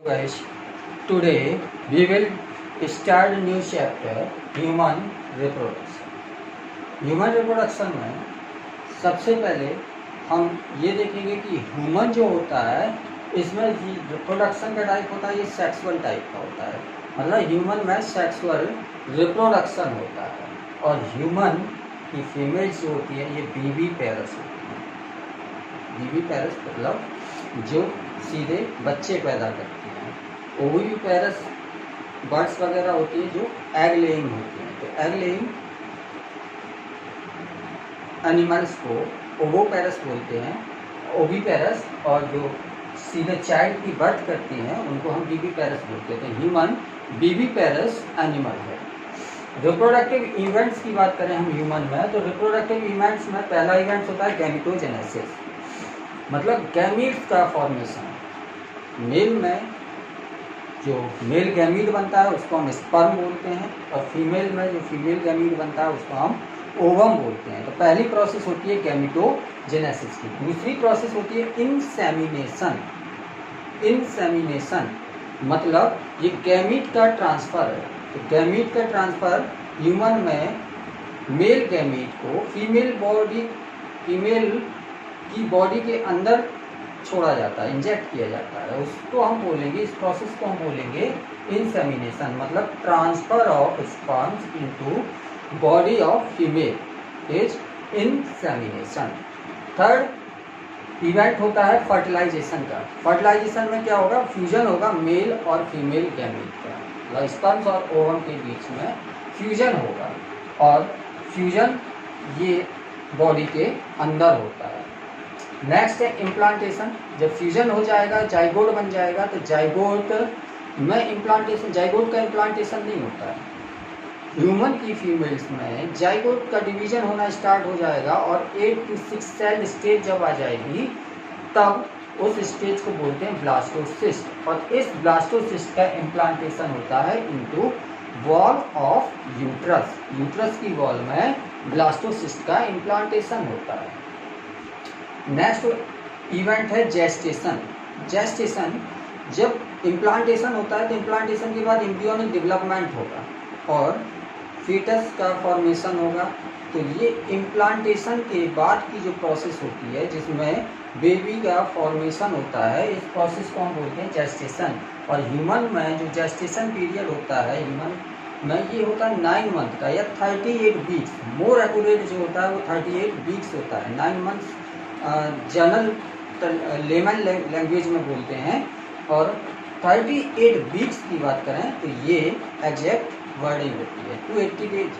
Guys, today we will start a new chapter, human reproduction. Human reproduction में सबसे पहले हम ये देखेंगे कि ह्यूमन जो होता है इसमें रिप्रोडक्शन का टाइप होता है, ये सेक्सुअल टाइप का होता है। मतलब ह्यूमन में सेक्सुअल रिप्रोडक्शन होता है और ह्यूमन की फीमेल्स जो होती है ये बीवी पेरस होती है। बीवी पेरस मतलब जो सीधे बच्चे पैदा करती हैं। ओवी पेरस बर्ड्स वगैरह होती है जो एग लेइंग होती हैं। तो एग लेइंग एनिमल्स को ओवोपेरस बोलते हैं, ओवीपेरस, और जो सीधे चाइल्ड की बर्थ करती हैं उनको हम बीवी पेरस बोलते हैं। तो ह्यूमन बीवी पेरस एनिमल है। रिप्रोडक्टिव इवेंट्स की बात करें हम ह्यूमन में, तो रिप्रोडक्टिव इवेंट्स में पहला इवेंट होता है गैमेटोजेनेसिस, मतलब गैमीट्स का फॉर्मेशन। मेल में जो मेल गैमीट बनता है उसको हम स्पर्म बोलते हैं और फीमेल में जो फीमेल गैमीट बनता है उसको हम ओवम बोलते हैं। तो पहली प्रोसेस होती है गैमेटोजेनेसिस की। दूसरी प्रोसेस होती है इंसेमिनेशन। इंसेमिनेशन मतलब ये गैमीट का ट्रांसफ़र है। तो गैमीट का ट्रांसफ़र ह्यूमन में मेल गैमीट को फीमेल की बॉडी के अंदर छोड़ा जाता है, इंजेक्ट किया जाता है। उसको हम बोलेंगे, इस प्रोसेस को हम बोलेंगे इंसेमिनेशन, मतलब transfer of sperms into body of female is insemination. Third event होता है फर्टिलाइजेशन का। फर्टिलाइजेशन में क्या होगा, फ्यूजन होगा मेल और फीमेल गैमीट का, मतलब स्पर्म्स और ओवम के बीच में फ्यूजन होगा और फ्यूजन ये बॉडी के अंदर होता है। नेक्स्ट है इम्प्लांटेशन। जब फ्यूजन हो जाएगा, जाइगोट बन जाएगा, तो जाइगोट में इम्प्लांटेशन, जाइगोट का इम्प्लांटेशन नहीं होता है। ह्यूमन की फीमेल्स में जाइगोट का डिवीजन होना स्टार्ट हो जाएगा और 8 to 6 सेल स्टेज जब आ जाएगी तब उस स्टेज को बोलते हैं ब्लास्टोसिस्ट, और इस ब्लास्टोसिस्ट का इम्प्लांटेशन होता है into wall of uterus. Uterus की वॉल में ब्लास्टोसिस्ट का इम्प्लांटेशन होता है। नेक्स्ट इवेंट है जेस्टेशन। जेस्टेशन जब इम्प्लांटेशन होता है तो इम्प्लांटेशन के बाद एम्ब्रियोनिक डेवलपमेंट होगा और फीटस का फॉर्मेशन होगा। तो ये इम्प्लांटेशन के बाद की जो प्रोसेस होती है जिसमें बेबी का फॉर्मेशन होता है, इस प्रोसेस को हम बोलते हैं जेस्टेशन। और ह्यूमन में जो जेस्टेशन पीरियड होता है ह्यूमन में ये होता है 9 मंथ का या 38 वीक्स। मोर एक्यूरेट जो होता है वो 38 वीक्स होता है। 9 मंथ्स जनरल लेमन लैंग्वेज में बोलते हैं, और 38 वीक्स की बात करें तो ये एग्जैक्ट वर्डिंग होती है 280 डेज।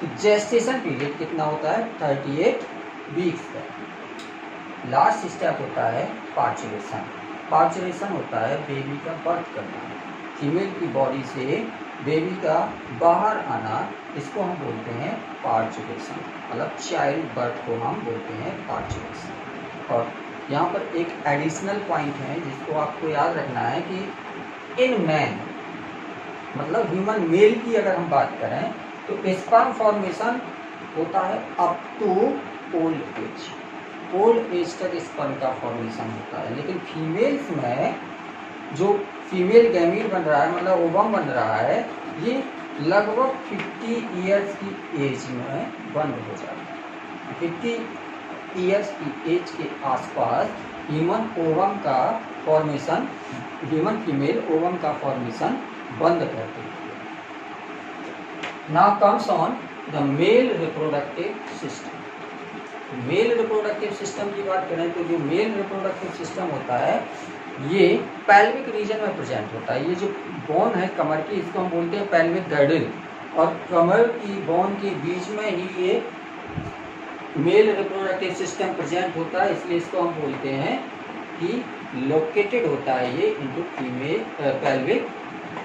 तो जेस्टेशन पीरियड कितना होता है, 38 वीक्स का। लास्ट स्टेप होता है पार्चुरेशन। पार्चुरेशन होता है बेबी का बर्थ करना, फीमेल की बॉडी से बेबी का बाहर आना, इसको हम बोलते हैं पार्चुरेशन, मतलब चाइल्ड बर्थ को हम बोलते हैं पार्चुरेशन। और यहाँ पर एक एडिशनल पॉइंट है जिसको आपको याद रखना है कि इन मैन, मतलब ह्यूमन मेल की अगर हम बात करें तो स्पर्म फॉर्मेशन होता है up to old age. Old age तक स्पर्म का फॉर्मेशन होता है, लेकिन फीमेल्स में जो फीमेल गैमीट बन रहा है, मतलब ओवम बन रहा है, ये लगभग 50 ईयर्स की एज में बंद हो जाता है। 50 ईयर्स की एज के आसपास ह्यूमन ओवम का फॉर्मेशन, ह्यूमन फीमेल ओवम का फॉर्मेशन बंद कर देती है। Now comes on the male reproductive system. Male reproductive system की बात करें तो जो मेल रिप्रोडक्टिव सिस्टम होता है ये पैल्विक रीजन में प्रेजेंट होता है। ये जो बोन है कमर की, इसको हम बोलते हैं पैल्विक गर्डल, और कमर की बोन के बीच में ही ये मेल रिप्रोडक्टिव सिस्टम प्रेजेंट होता है, इसलिए इसको हम बोलते हैं कि लोकेटेड होता है ये into female pelvic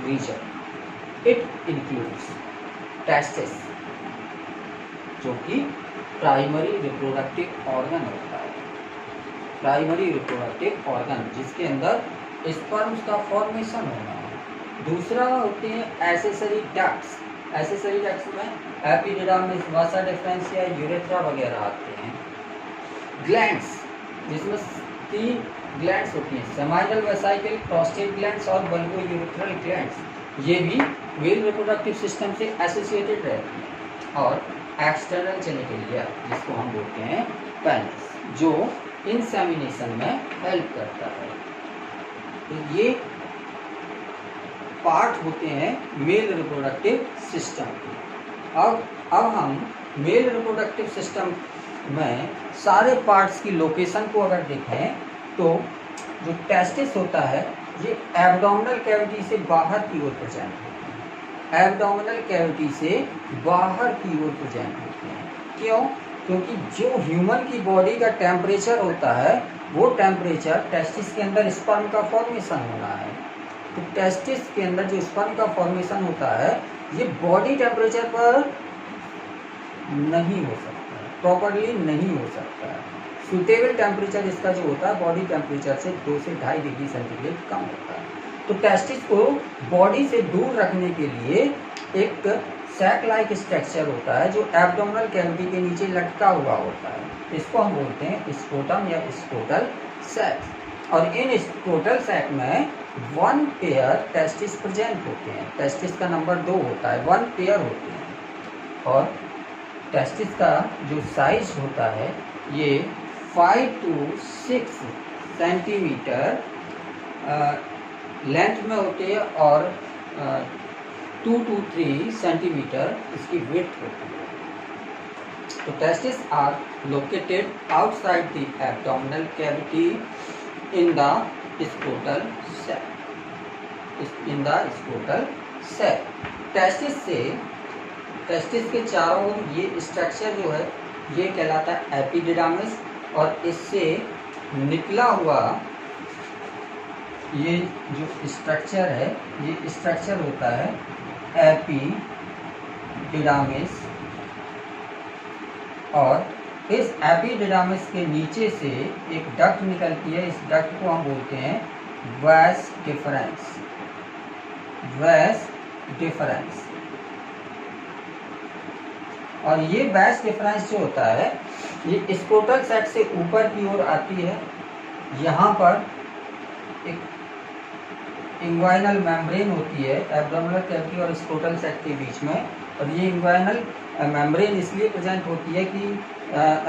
reason. It includes testis जो कि प्राइमरी रिप्रोडक्टिव ऑर्गन होता है। प्राइमरी रिप्रोडक्टिव ऑर्गन जिसके अंदर स्पर्म्स का फॉर्मेशन होना है। दूसरा होते हैं एसेसरी डक्ट्स। एसेसरी डक्ट्स में एपिडिडामिस, वासा डिफरेंशिया, यूरेथ्रा वगैरह आते हैं। ग्लैंड्स जिसमें 3 ग्लैंड्स होती हैं, सेमाइनल वेसाइकल, प्रोस्टेट ग्लैंड्स और बल्बोयूरेथ्रल ग्लैंड्स, ये भी मेल रिप्रोडक्टिव सिस्टम से एसोसिएटेड रहती हैं। और एक्सटर्नल जेनिटलिया जिसको हम बोलते हैं पेनिस, जो इंसेमिनेशन में हेल्प करता है। तो ये पार्ट होते हैं मेल रिप्रोडक्टिव सिस्टम के। अब हम मेल रिप्रोडक्टिव सिस्टम में सारे पार्ट्स की लोकेशन को अगर देखें तो जो टेस्टिस होता है ये एब्डोमिनल कैविटी से बाहर की ओर प्रेजेंट होते हैं, एब्डोमिनल कैविटी से बाहर की ओर प्रेजेंट होते हैं। क्यों? क्योंकि जो ह्यूमन की बॉडी का टेम्परेचर होता है वो टेम्परेचर टेस्टिस के अंदर स्पर्म का फॉर्मेशन होना है। तो टेस्टिस के अंदर जो स्पर्म का फॉर्मेशन होता है ये बॉडी टेम्परेचर पर नहीं हो सकता है, प्रॉपरली नहीं हो सकता है। सूटेबल टेम्परेचर इसका जो होता है बॉडी टेम्परेचर से 2 से 2.5 डिग्री सेंटीग्रेड कम होता है। तो टेस्टिस को बॉडी से दूर रखने के लिए एक सैक लाइक स्ट्रक्चर होता है जो एब्डोमिनल कैविटी के नीचे लटका हुआ होता है। इसको हम बोलते हैं स्क्रोटम या स्क्रोटल सैक। और इन स्क्रोटल सैक में 1 पेयर टेस्टिस प्रेजेंट होते हैं। टेस्टिस का नंबर 2 होता है, 1 पेयर होते हैं। और टेस्टिस का जो साइज होता है ये 5 to 6 सेंटीमीटर लेंथ में होती है और 2 to 3 सेंटीमीटर इसकी विड्थ होती है। तो testis are located outside the abdominal cavity in the scrotal sac, in the scrotal sac. Testis के चारों ओर ये स्ट्रक्चर जो है ये कहलाता है एपिडिडामिस, और इससे निकला हुआ ये जो स्ट्रक्चर है ये स्ट्रक्चर होता है एपिडिडामिस। और इस एपिडिडामिस के नीचे से एक डक्ट निकलती है, इस डक्ट को हम बोलते हैं वास डिफरेंस, वास डिफरेंस। और ये वास डिफरेंस जो होता है ये स्क्रोटल सैक से ऊपर की ओर आती है। यहाँ पर एक इंग्वाइनल मेम्ब्रेन होती है एब्डोमिनल कैविटी और स्क्रोटल सैक के बीच में, और ये इंग्वाइनल मेम्ब्रेन इसलिए प्रेजेंट होती है कि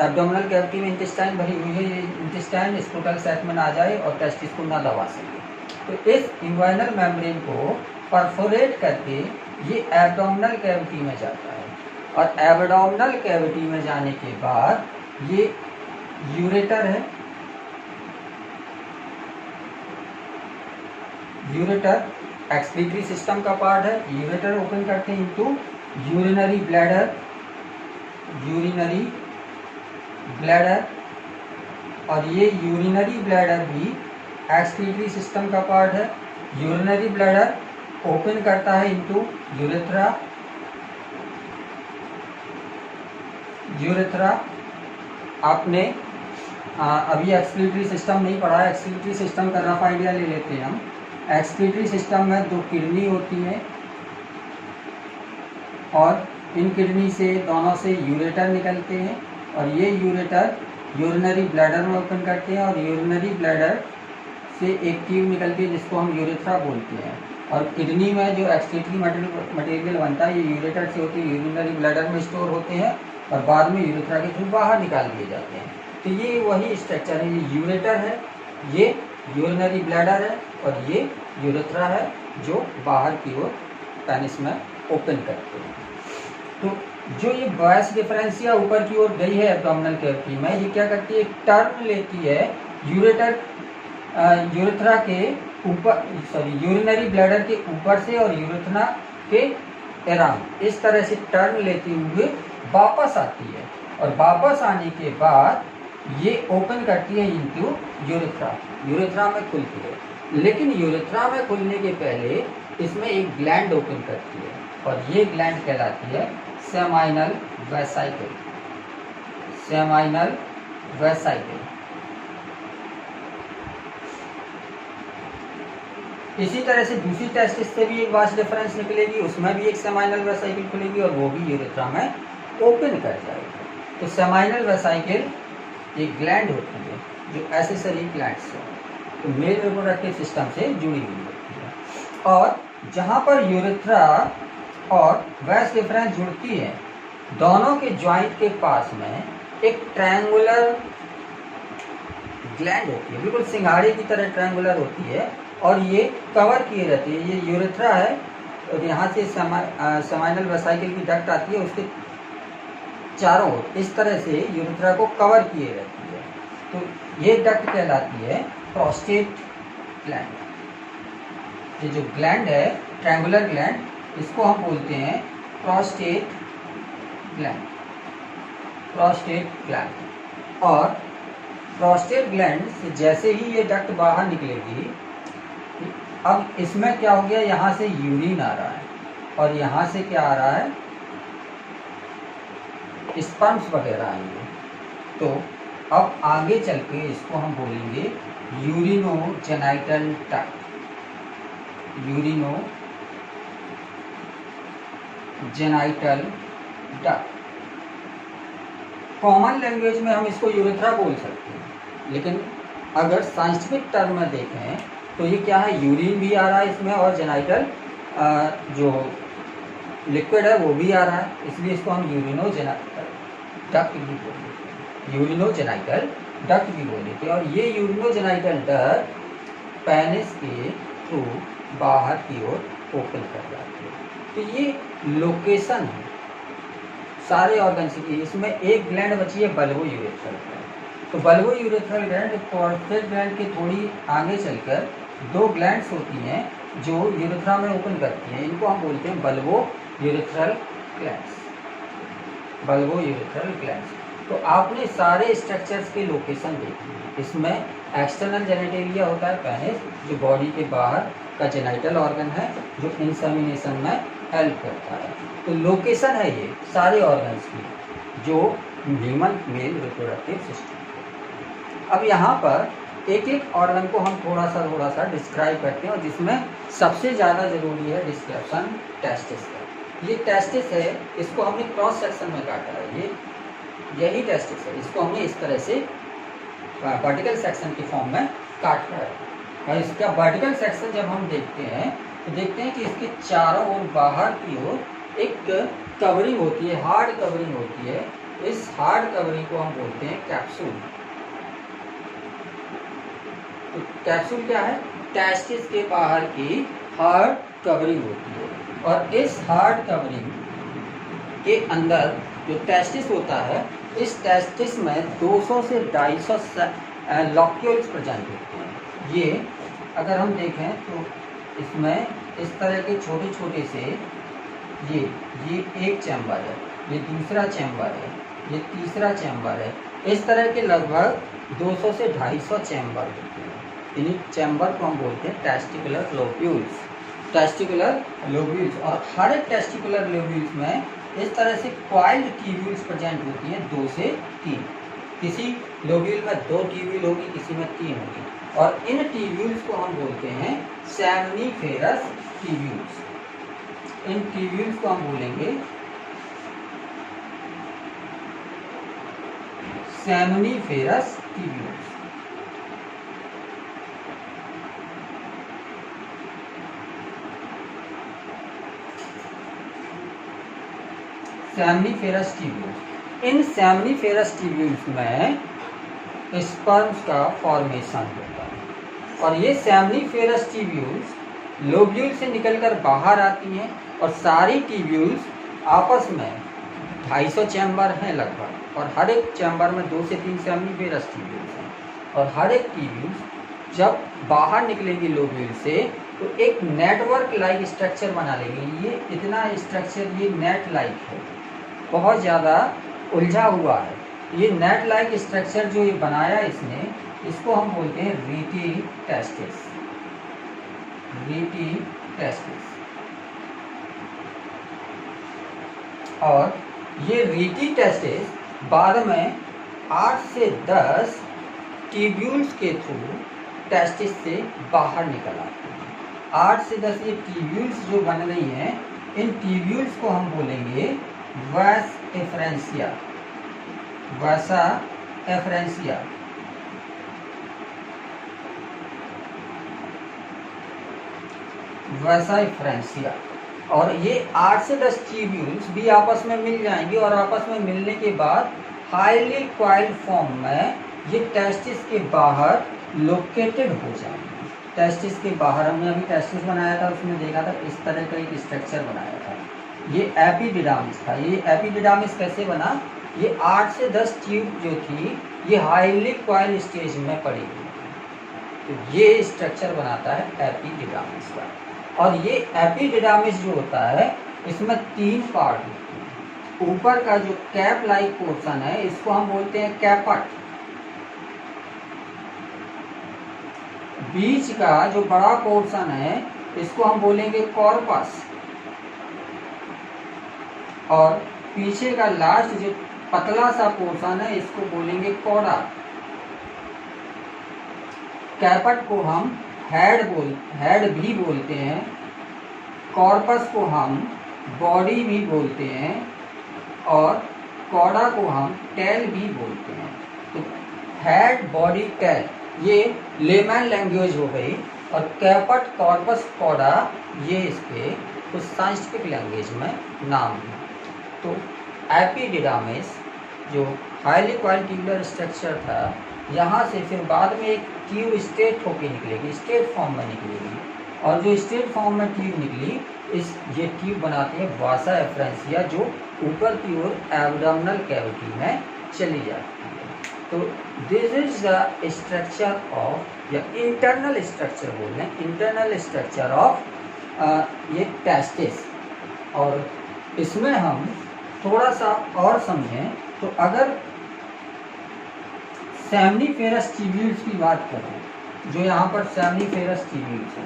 एब्डोमिनल कैविटी में इंटेस्टाइन भरी हुई है, ये इंटेस्टाइन स्क्रोटल सैक में ना जाए और टेस्टिस को ना दबा सके। तो इस इंग्वाइनल मेम्ब्रेन को परफोरेट करके ये एब्डोमिनल कैविटी में जाता है, और एब्डोमिनल कैविटी में जाने के बाद ये यूरेटर है। यूरेटर एक्सक्रीटरी सिस्टम का पार्ट है। यूरेटर ओपन करते हैं into urinary bladder, urinary bladder, और ये यूरिनरी ब्लैडर भी एक्सक्रीटरी सिस्टम का पार्ट है। यूरिनरी ब्लैडर ओपन करता है इनटू यूरेथ्रा, यूरेथ्रा। आपने अभी एक्सक्रीटरी सिस्टम नहीं पढ़ा, एक्सक्रीटरी सिस्टम का रफ आइडिया ले लेते हैं हम। एक्सक्रीटरी सिस्टम में 2 किडनी होती हैं, और इन किडनी से दोनों से यूरेटर निकलते हैं, और ये यूरेटर यूरिनरी ब्लैडर में ओपन करते हैं, और यूरिनरी ब्लैडर से एक ट्यूब निकलती है जिसको हम यूरेथ्रा बोलते हैं। और किडनी में जो एक्सक्रीटरी मटेरियल बनता है ये यूरेटर से होती है, यूरिनरी ब्लैडर में स्टोर होते हैं और बाद में यूरेथ्रा के थ्रू बाहर निकाल दिए जाते हैं। तो ये वही स्ट्रक्चर है, ये यूरेटर है, ये यूरिनरी ब्लैडर है, और ये यूरेथ्रा है जो बाहर की ओर पेनिस में ओपन करते हैं। तो जो ये वास डिफरेंसिया ऊपर की ओर गई है एब्डोमिनल कैविटी में, ये क्या करती है, एक टर्न लेती है यूरेटर यूरेथ्रा के ऊपर, सॉरी यूरिनरी ब्लैडर के ऊपर से और यूरेथ्रा के अराउंड इस तरह से टर्न लेते हुए वापस आती है, और वापस आने के बाद ये ओपन करती है इनटू यूरेथ्रा, यूरेथ्रा में खुलती है। लेकिन यूरेथ्रा में खुलने के पहले इसमें एक ग्लैंड ओपन करती है, और ये ग्लैंड कहलाती है सेमाइनल वेसाइकल, सेमाइनल वेसाइकल। इसी तरह से दूसरी टेस्टिस से भी एक वास डिफरेंस निकलेगी, उसमें भी एक सेमाइनल वेसाइकल खुलेगी, और वो भी यूरेथ्रा में ओपन कर जाएगी। तो सेमाइनल वेसाइकल एक ग्लैंड होती है जो एसेसरी ग्लैंड्स है। तो मेल रिप्रोडक्टिव सिस्टम से जुड़ी हुई होती है। और जहाँ पर यूरेथ्रा और वैस डिफरेंस जुड़ती है, दोनों के ज्वाइंट के पास में एक ट्रायंगुलर ग्लैंड होती है, बिल्कुल सिंघाड़े की तरह ट्रायंगुलर होती है, और ये कवर किए रहती है। ये यूरेथ्रा है और यहाँ से सेमाइनल वेसाइकल की डक्ट आती है, उसके चारों ओर इस तरह से यूरेथ्रा को कवर किए रहती है। तो ये डक्ट कहलाती है प्रोस्टेट ग्लैंड। ये जो ग्लैंड है ट्रायंगुलर ग्लैंड, इसको हम बोलते हैं प्रोस्टेट ग्लैंड। Prostate gland. और प्रोस्टेट ग्लैंड से जैसे ही ये डक्ट बाहर निकलेगी, अब इसमें क्या हो गया, यहाँ से यूरिन आ रहा है और यहाँ से क्या आ रहा है, स्पर्म्स वगैरह आएंगे। तो अब आगे चल के इसको हम बोलेंगे urinogenital duct. Urinogenital duct. Common language में हम इसको यूरेथ्रा बोल सकते हैं, लेकिन अगर साइंटिफिक टर्म में देखें तो ये क्या है, यूरिन भी आ रहा है इसमें और जेनाइटल जो लिक्विड है वो भी आ रहा है, इसलिए इसको हम यूरिनोजेनाइटल डक्ट भी बोल देते हैं। यूरिनोजेनाइटल डक्ट भी बोल देते हैं। और ये यूरिनोजेनाइटल डक्ट पेनिस के थ्रू बाहर की ओर ओपन कर जाती है। तो ये लोकेशन है सारे ऑर्गन्स की। इसमें एक ग्लैंड बची है बल्बो यूरेथ्रल ग्लैंड। तो bulbo urethral gland prostate gland के थोड़ी आगे चलकर दो ग्लैंड्स होती हैं जो यूरेथ्रा में ओपन करती हैं, इनको हम बोलते हैं bulbo urethral glands. Bulbo urethral glands. तो आपने सारे स्ट्रक्चर्स के लोकेशन देखी है। इसमें एक्सटर्नल जेनिटेलिया होता है पेनिस, जो बॉडी के बाहर का जेनाइटल ऑर्गन है, जो इंसेमिनेशन में हेल्प करता है। तो लोकेशन है ये सारे ऑर्गन्स की जो ह्यूमन मेल रिप्रोडक्टिव सिस्टम। अब यहाँ पर एक एक ऑर्गन को हम थोड़ा सा डिस्क्राइब करते हैं, और जिसमें सबसे ज़्यादा जरूरी है डिस्क्रिप्शन टेस्टिस का। ये टेस्टिस है, इसको हमने क्रॉस सेक्शन में काटा है। यही टेस्टिस है, इसको हमने इस तरह से वर्टिकल सेक्शन की फॉर्म में काटा है। और इसका वर्टिकल सेक्शन जब हम देखते हैं तो देखते हैं कि इसके चारों ओर बाहर की ओर एक कवरिंग होती है, हार्ड कवरिंग होती है। इस हार्ड कवरिंग को हम बोलते हैं कैप्सूल। तो कैप्सूल क्या है, टेस्टिस के बाहर की हार्ड कवरिंग होती है। और इस हार्ड कवरिंग के अंदर जो टेस्टिस होता है, इस टेस्टिस में 200 से 250 लॉक्यूल्स प्रेजेंट होते हैं। ये अगर हम देखें तो इसमें इस तरह के छोटे छोटे से ये एक चैम्बर है, ये दूसरा चैम्बर है, ये तीसरा चैम्बर है। इस तरह के लगभग 200 से 250 चैम्बर होते हैं। इन्हीं चैम्बर को हम बोलते हैं टेस्टिकुलर लोब्यूल्स। Testicular lobules. और हर एक टेस्टिकुलर लोब्यूल्स में इस तरह से कॉइल्ड ट्यूब्यूल्स प्रेजेंट होती हैं, 2 से 3। किसी लोब्यूल में 2 ट्यूब्यूल होगी, किसी में 3 होगी। और इन ट्यूब्यूल्स को हम बोलते हैं सेमनीफेरस ट्यूब्यूल्स। इन ट्यूब्यूल्स को हम बोलेंगे सेमनीफेरस ट्यूब्यूल्स। Seminiferous tubules. इन सेमनीफेरस ट्यूब्यूल्स में स्पर्म्स का फॉर्मेशन होता है। और ये सेमनीफेरस ट्यूब्यूल्स लोब्यूल से निकलकर बाहर आती हैं, और सारी ट्यूब्यूल्स आपस में 250 चैम्बर हैं लगभग, और हर एक चैम्बर में 2 से 3 सेमनीफेरस ट्यूब्यूल्स हैं। और हर एक ट्यूब्यूल्स जब बाहर निकलेंगी लोब्यूल से तो एक नेटवर्क लाइक स्ट्रक्चर बना लेंगे। ये इतना स्ट्रक्चर ये नेट लाइक है, बहुत ज़्यादा उलझा हुआ है। ये नेट लाइक स्ट्रक्चर जो ये बनाया इसने, इसको हम बोलते हैं रीटी टेस्टिस। Rete testis. और ये रीटी टेस्टिस बाद में 8 से 10 ट्यूब्यूल्स के थ्रू टेस्टिस से बाहर निकल आते हैं। 8 से 10 ये ट्यूब्यूल्स जो बन रही हैं, इन ट्यूब्यूल्स को हम बोलेंगे वैस एफरेंसिया। वैसा एफरेंसिया। वैसाइफ्रेंसिया। और ये 8 से 10 ट्यूब्यूल्स भी आपस में मिल जाएंगे और आपस में मिलने के बाद हाईली क्वाइल्ड फॉर्म में ये टेस्टिस के बाहर लोकेटेड हो जाएंगे। टेस्टिस के बाहर हमने अभी टेस्टिस बनाया था, उसमें देखा था इस तरह का एक स्ट्रक्चर बनाया था, ये एपिडिडामिस था। ये एपिडिडामिस कैसे बना, ये 8 से 10 ट्यूब जो थी ये हाईली क्वाइल्ड स्टेज में पड़ी हुई, तो ये स्ट्रक्चर बनाता है एपिडिडामिस का। और ये एपिडिडामिस जो होता है इसमें 3 पार्ट होते हैं। ऊपर का जो कैप लाइक पोर्शन है इसको हम बोलते हैं कैपट। बीच का जो बड़ा पोर्शन है इसको हम बोलेंगे कॉर्पस। और पीछे का लास्ट जो पतला सा पोर्शन है इसको बोलेंगे कॉडा। कैपट को हम हेड भी बोलते हैं, कॉर्पस को हम बॉडी भी बोलते हैं और कॉडा को हम टेल भी बोलते हैं। तो हेड, बॉडी, टेल ये लेमैन लैंग्वेज हो गई, और कैपट, कॉर्पस, कॉडा ये इसके कुछ साइंटिफिक लैंग्वेज में नाम है। तो एपिडिडामिस जो हाईली क्वाइल्ड ट्यूबुलर स्ट्रक्चर था, यहाँ से फिर बाद में एक ट्यूब स्टेट होके निकलेगी, स्टेट फॉर्म में निकलेगी, और जो स्टेट फॉर्म में ट्यूब निकली ये ट्यूब बनाते हैं वासा एफ्रेंसिया, जो ऊपर की ओर एब्डोमिनल कैविटी में चली जाती है। तो this is the structure of, या इंटरनल स्ट्रक्चर बोल रहे हैं, इंटरनल स्ट्रक्चर ऑफ ये टेस्टिस। और इसमें हम थोड़ा सा और समझें तो अगर सेमनीफेरस ट्यूब्यूल्स की बात करें, जो यहाँ पर सेमनीफेरस ट्यूब्यूल्स है,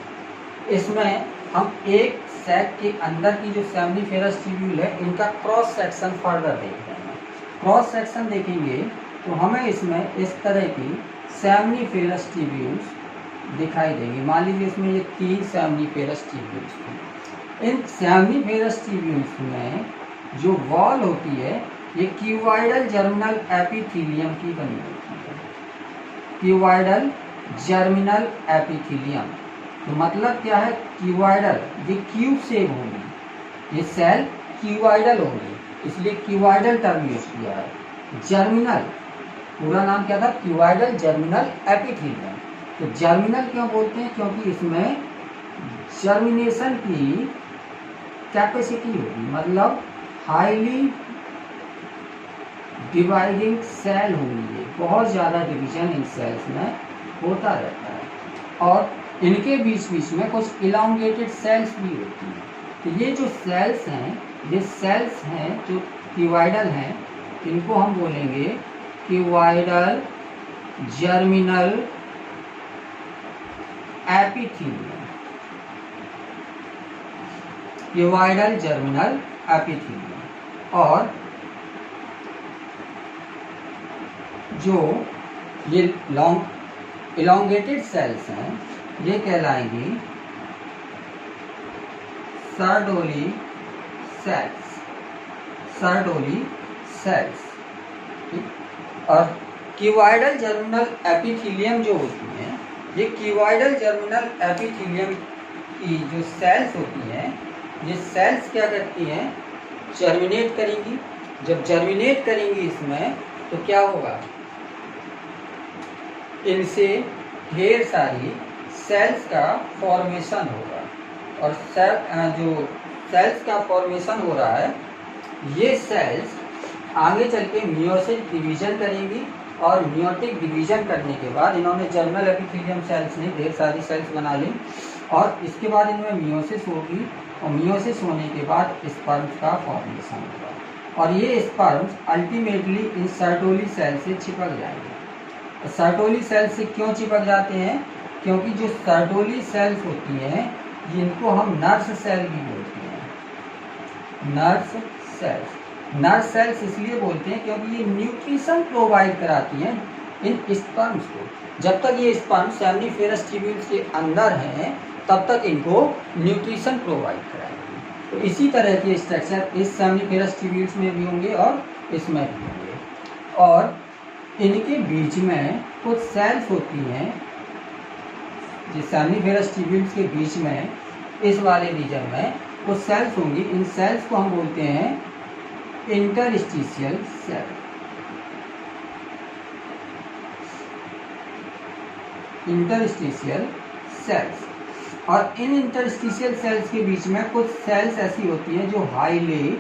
इसमें हम एक सैक के अंदर की जो सेमनीफेरस ट्यूब्यूल है इनका क्रॉस सेक्शन फर्दर देख रहे हैं। क्रॉस सेक्शन देखेंगे तो हमें इसमें इस तरह की सेमनीफेरस ट्यूब्यूल्स दिखाई देंगी। मान लीजिए इसमें ये 3 सेमनीफेरस ट्यूब्यूल्स हैं। इन सेमनीफेरस ट्यूब्यूल्स में जो वॉल होती है ये क्यूबॉइडल जर्मिनल एपिथेलियम की बनी होती है। क्यूबॉइडल जर्मिनल एपिथेलियम, तो मतलब क्या है, क्यूबॉइडल, ये क्यूब शेप होगी, ये सेल क्यूबॉइडल होगी, इसलिए क्यूबॉइडल टर्म यूज किया है। जर्मिनल पूरा नाम क्या था, क्यूबॉइडल जर्मिनल एपिथेलियम। तो जर्मिनल क्यों बोलते हैं, क्योंकि इसमें जर्मिनेशन की कैपेसिटी होगी, मतलब हाईली डिवाइडिंग सेल होंगे, बहुत ज़्यादा डिवीजन इन सेल्स में होता रहता है। और इनके बीच बीच में कुछ इलांगेटेड सेल्स भी होती हैं। तो ये जो सेल्स हैं, ये सेल्स हैं जो क्यूबॉइडल हैं, इनको हम बोलेंगे cuboidal germinal epithelium. Cuboidal germinal epithelium. और जो ये लॉन्ग इलांगेटेड सेल्स हैं ये कहलाएंगी सर्डोली सेल्स। सर्डोली सेल्स। और क्यूबॉइडल जर्मिनल एपिथेलियम जो होती हैं, ये क्यूबॉइडल जर्मिनल एपिथेलियम की जो सेल्स होती हैं, ये सेल्स क्या करती हैं, जर्मिनेट करेंगी। जब जर्मिनेट करेंगी इसमें तो क्या होगा, इनसे ढेर सारी सेल्स का फॉर्मेशन होगा। और जो सेल्स का फॉर्मेशन हो रहा है, ये सेल्स आगे चल के मियोसिस डिवीजन करेंगी, और मियोटिक डिवीजन करने के बाद इन्होंने जर्मिनल एपिथेलियम सेल्स ने ढेर सारी सेल्स बना ली, और इसके बाद इनमें मियोसिस होगी, और मियोसिस होने के बाद स्पर्म्स का फॉर्मेशन होगा। और ये स्पर्म्स अल्टीमेटली इन सर्टोली सेल से चिपक जाएंगे। सर्टोली सेल से क्यों चिपक जाते हैं, क्योंकि जो सर्टोली सेल्स होती हैं जिनको हम नर्स सेल भी बोलते हैं। नर्स सेल्स, नर्स सेल्स इसलिए बोलते हैं क्योंकि ये न्यूट्रिशन प्रोवाइड कराती हैं इन स्पर्म्स को। जब तक ये स्पर्म सेमनीफेरस ट्यूब्यूल्स के अंदर हैं तब तक इनको न्यूट्रिशन प्रोवाइड कराएंगे। तो इसी तरह के स्ट्रक्चर इस सेमनीफेरस ट्यूब्यूल्स में भी होंगे और इसमें भी होंगे। और इनके बीच में कुछ सेल्स होती हैं, जिस सेमनीफेरस ट्यूब्यूल्स के बीच में इस वाले रीजन में कुछ सेल्स होंगी। इन सेल्स को हम बोलते हैं इंटरस्टिशियल सेल। Interstitial cells. और इन इंटरस्टिशियल सेल्स के बीच में कुछ सेल्स ऐसी होती हैं जो हाईली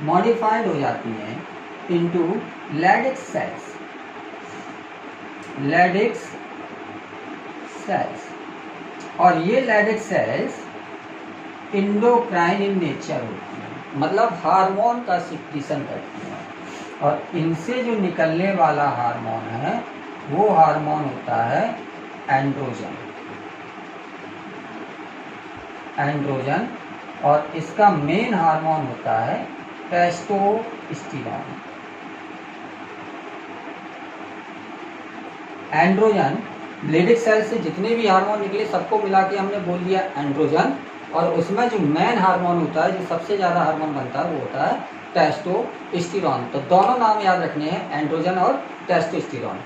मॉडिफाइड हो जाती हैं इनटू लैडिक्स सेल्स। लैडिक्स सेल्स। और ये लैडिक्स सेल्स इंडोक्राइन इन नेचर होती हैं, मतलब हार्मोन का सिक्रीशन करती हैं। और इनसे जो निकलने वाला हार्मोन है वो हार्मोन होता है एंड्रोजन। एंड्रोजन। और इसका मेन हार्मोन होता है टेस्टोस्टेरोन। एंड्रोजन लैडिक्स सेल से जितने भी हार्मोन निकले सबको मिला के हमने बोल दिया एंड्रोजन। और उसमें जो मेन हार्मोन होता है, जो सबसे ज़्यादा हार्मोन बनता है, वो होता है टेस्टोस्टेरोन। तो दोनों नाम याद रखने हैं, एंड्रोजन और टेस्टोस्टेरोन।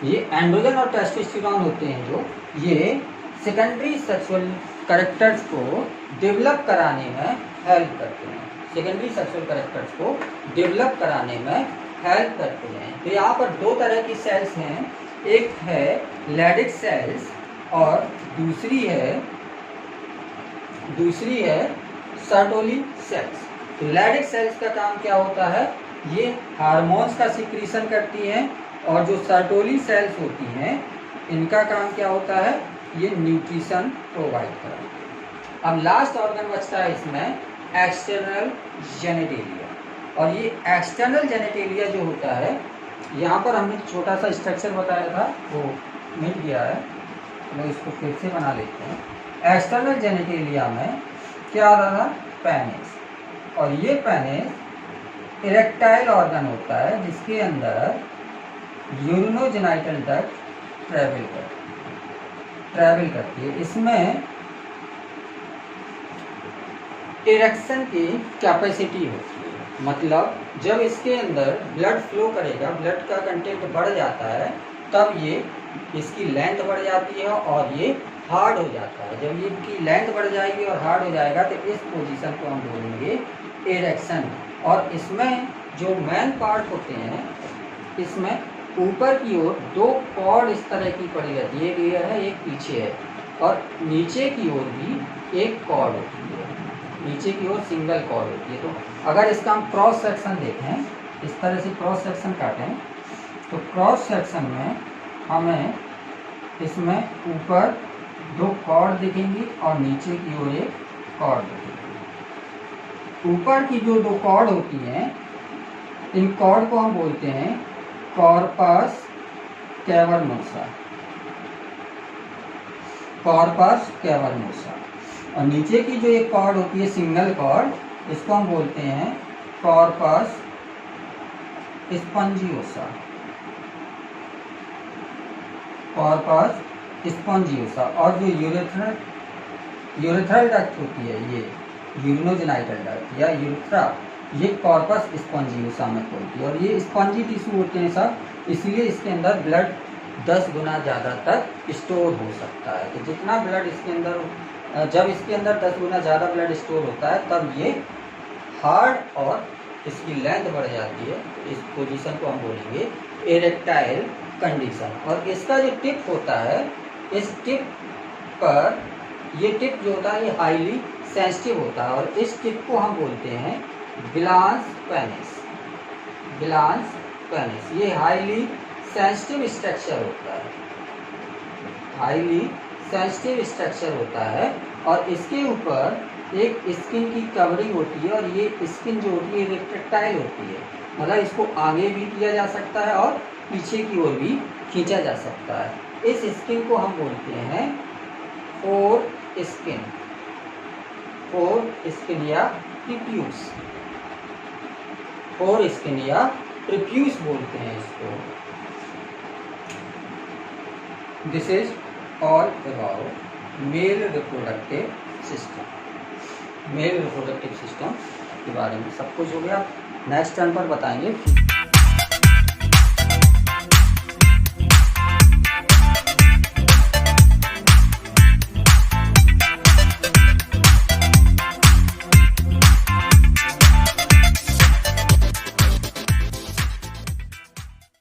ये एंड्रोजन और टेस्टोस्टेरोन होते हैं जो ये सेकेंडरी सेक्सुअल कैरेक्टर्स को डेवलप कराने में हेल्प करते हैं। सेकेंडरी सेक्सुअल कैरेक्टर्स को डेवलप कराने में हेल्प करते हैं। तो यहाँ पर दो तरह की सेल्स हैं, एक है लैडिक्स सेल्स और दूसरी है सर्टोली सेल्स। तो लैडिक्स सेल्स का काम क्या होता है, ये हार्मोन्स का सिक्रीशन करती हैं। और जो सर्टोली सेल्स होती हैं इनका काम क्या होता है, ये न्यूट्रिशन प्रोवाइड कराती है। अब लास्ट ऑर्गन बचता है इसमें एक्सटर्नल जेनिटेलिया। और ये एक्सटर्नल जेनिटेलिया जो होता है, यहाँ पर हमने छोटा सा स्ट्रक्चर बताया था वो मिट गया है, तो इसको फिर से बना लेते हैं। एक्सटर्नल जेनिटेलिया में क्या आता था, पेनिस। और ये पेनिस इरेक्टाइल ऑर्गन होता है जिसके अंदर यूरिनोजेनाइटल डक्ट ट्रैवल करती है। इसमें इरेक्शन की कैपेसिटी होती है, मतलब जब इसके अंदर ब्लड फ्लो करेगा, ब्लड का कंटेंट बढ़ जाता है, तब ये इसकी लेंथ बढ़ जाती है और ये हार्ड हो जाता है। जब ये की लेंथ बढ़ जाएगी और हार्ड हो जाएगा तो इस पोजीशन को हम बोलेंगे इरेक्शन। और इसमें जो मेन पार्ट होते हैं, इसमें ऊपर की ओर दो कॉर्ड इस तरह की पड़ी रहती है, एक ये है एक पीछे है, और नीचे की ओर भी एक कॉर्ड होती है, नीचे की ओर सिंगल कॉर्ड होती है। तो अगर इसका हम क्रॉस सेक्शन देखें, इस तरह से क्रॉस सेक्शन काटें, तो क्रॉस सेक्शन में हमें इसमें ऊपर दो कॉर्ड दिखेंगी और नीचे की ओर एक कॉर्ड दिखेगी। ऊपर की जो दो कॉर्ड होती हैं, इन कॉर्ड को हम बोलते हैं कॉर्पस कैवर्नोसा। Corpus cavernosa. और नीचे की जो एक कॉर्ड होती है सिंगल कॉर्ड, इसको हम बोलते हैं कॉर्पस स्पंजियोसा। कॉर्पस स्पंजियोसा। और जो यूरेथ्रल डक्ट होती है, ये यूरिनोजेनाइटल डक्ट या यूरेथ्रा, ये कॉर्पस स्पंजियोसा में होती है। और ये स्पंजी टिश्यू होते हैं सब, इसलिए इसके अंदर ब्लड 10 गुना ज़्यादा तक स्टोर हो सकता है। तो जितना ब्लड इसके अंदर, जब इसके अंदर 10 गुना ज़्यादा ब्लड स्टोर होता है, तब ये हार्ड और इसकी लेंथ बढ़ जाती है। इस पोजीशन को हम बोलेंगे इरेक्टाइल कंडीशन। और इसका जो टिप होता है, इस टिप पर, ये टिप जो होता है ये हाईली सेंसिटिव होता है, और इस टिप को हम बोलते हैं ग्लांस पेनिस। ग्लांस पेनिस ये हाईली सेंसिटिव स्ट्रक्चर होता है, हाईली सेंसिटिव स्ट्रक्चर होता है। और इसके ऊपर एक स्किन की कवरिंग होती है, और ये स्किन जो होती है रेक्टाइल होती है, मतलब इसको आगे भी किया जा सकता है और पीछे की ओर भी खींचा जा सकता है। इस स्किन को हम बोलते हैं फोर स्किन। फोर स्किन या प्रीप्यूस। फोर स्किन या प्रीप्यूस बोलते हैं इसको। This is all about male reproductive system. Male reproductive system के बारे में सब कुछ हो गया। नेक्स्ट टर्न पर बताएंगे।